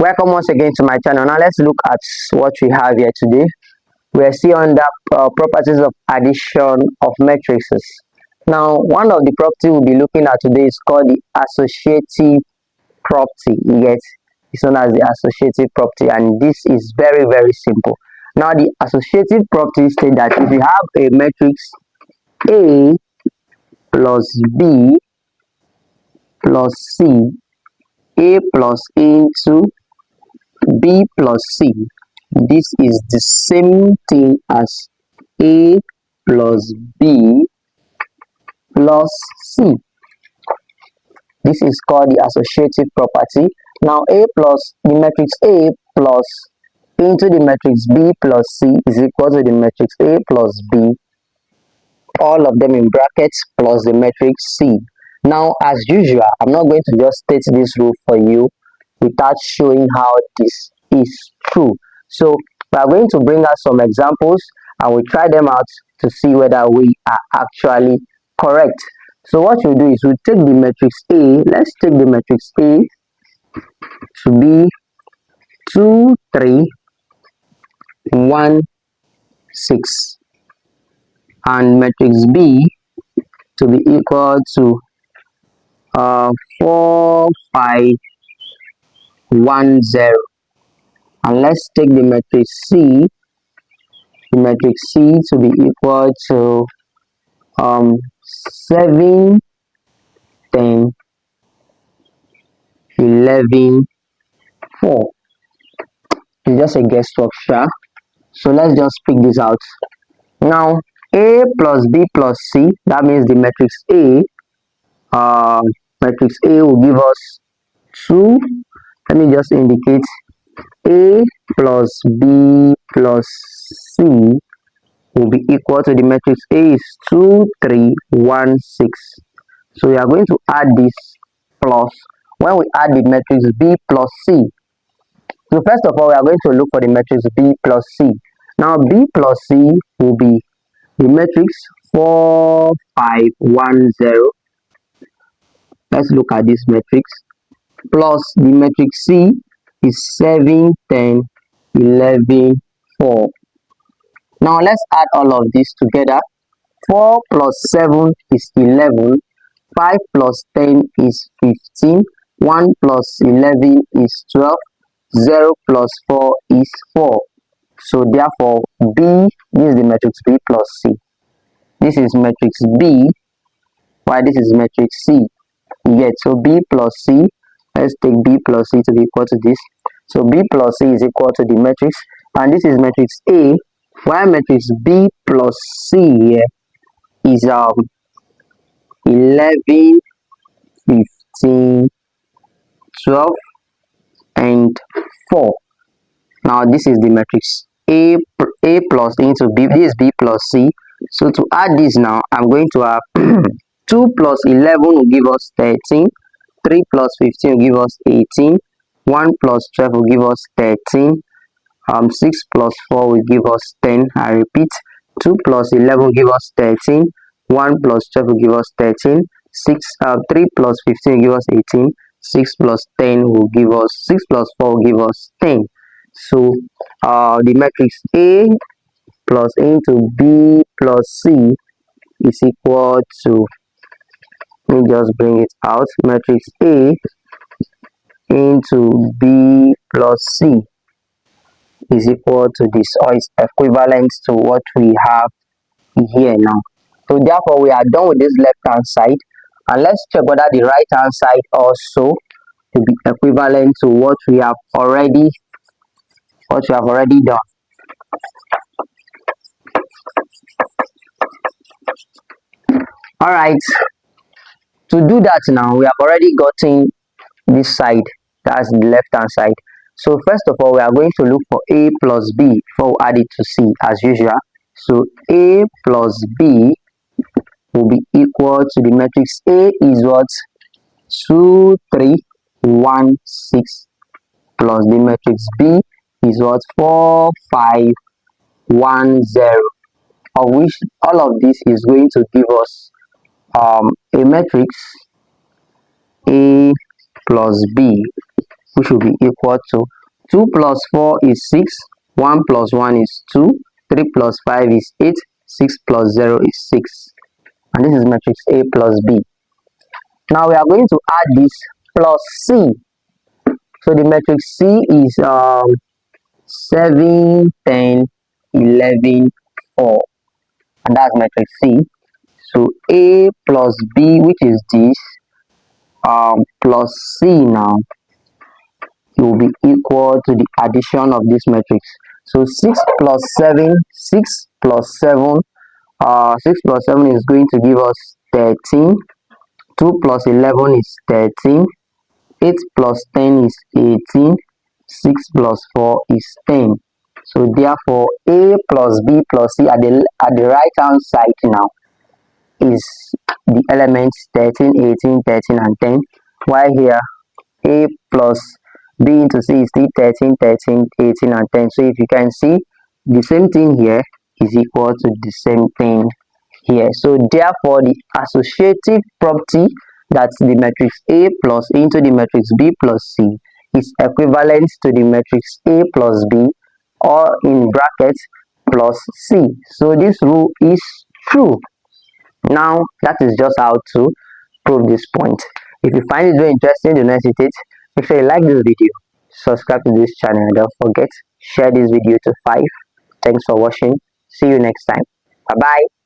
Welcome once again to my channel. Now let's look at what we have here today. We are still under properties of addition of matrices. Now one of the property we'll be looking at today is called the associative property. You get, it's known as the associative property, and this is very simple. Now the associative property states that if you have a matrix A plus B plus C, A plus A into B plus C, this is the same thing as A plus B plus C. This is called the associative property. Now A plus the matrix A plus into the matrix B plus C is equal to the matrix A plus B, all of them in brackets, plus the matrix C. Now as usual, I'm not going to just state this rule for you without showing how this is true. So we are going to bring out some examples and we'll try them out to see whether we are actually correct. So what we'll do is we'll take the matrix A. Let's take the matrix A to be 2, 3, 1, 6, and matrix B to be equal to 4, 5, 1, 0. And let's take the matrix C to be equal to 7, 10, 11, 4. It's just a guess structure, so let's just pick this out. Now A plus B plus C, that means the matrix A will give us 2. Let me just indicate A plus B plus C will be equal to the matrix A is 2, 3, 1, 6. So we are going to add this plus when we add the matrix B plus C. So first of all, we are going to look for the matrix B plus C. Now B plus C will be the matrix 4, 5, 1, 0. Let's look at this matrix, plus the matrix C is 7, 10, 11, 4. Now let's add all of this together. 4 plus 7 is 11, 5 plus 10 is 15, 1 plus 11 is 12, 0 plus 4 is 4. So therefore B, this is the matrix B plus C. This is matrix B, while this is matrix C. You get, so B plus C, let's take B plus C to be equal to this. So B plus C is equal to the matrix, and this is matrix A, while matrix B plus C here is 11, 15, 12, and 4. Now this is the matrix A plus into B. This is B plus C. So to add this now, I'm going to have 2 plus 11 will give us 13, 3 plus 15 will give us 18, 1 plus 12 will give us 13, 6 plus 4 will give us 10. I repeat, 2 plus 11 will give us 13, 1 plus 12 will give us 13, 3 plus 15 will give us 18, 6 plus 10 will give us 6 plus 4 will give us 10. So the matrix A plus into B plus C is equal to, let me just bring it out, matrix A into B plus C is equal to this, or is equivalent to what we have here now. So therefore we are done with this left hand side, and let's check whether the right hand side also to be equivalent to what we have already done. All right, to do that now, we have already gotten this side, that's the left hand side. So first of all, we are going to look for A plus B before we add it to C as usual. So A plus B will be equal to the matrix A is what? 2, 3, 1, 6, plus the matrix B is what? 4, 5, 1, 0, of which all of this is going to give us a matrix A plus B which will be equal to 2 plus 4 is 6, 1 plus 1 is 2, 3 plus 5 is 8, 6 plus 0 is 6. And this is matrix A plus B. Now we are going to add this plus C. So the matrix C is 7, 10, 11, 4. And that's matrix C. So A plus B, which is this, plus C now, it will be equal to the addition of this matrix. So 6 plus 7, 6 plus 7, 6 plus 7 is going to give us 13. 2 plus 11 is 13. 8 plus 10 is 18. 6 plus 4 is 10. So therefore, A plus B plus C at the right hand side now is the elements 13, 18, 13, and 10. While here, A plus B into C is still 13, 13, 18, and 10. So if you can see, the same thing here is equal to the same thing here. So therefore, the associative property, that's the matrix A plus into the matrix B plus C, is equivalent to the matrix A plus B, or in brackets plus C. So this rule is true. Now that is just how to prove this point. If you find it very interesting, do not hesitate. Make sure you like this video, subscribe to this channel, and don't forget, share this video to 5. Thanks for watching. See you next time. Bye bye.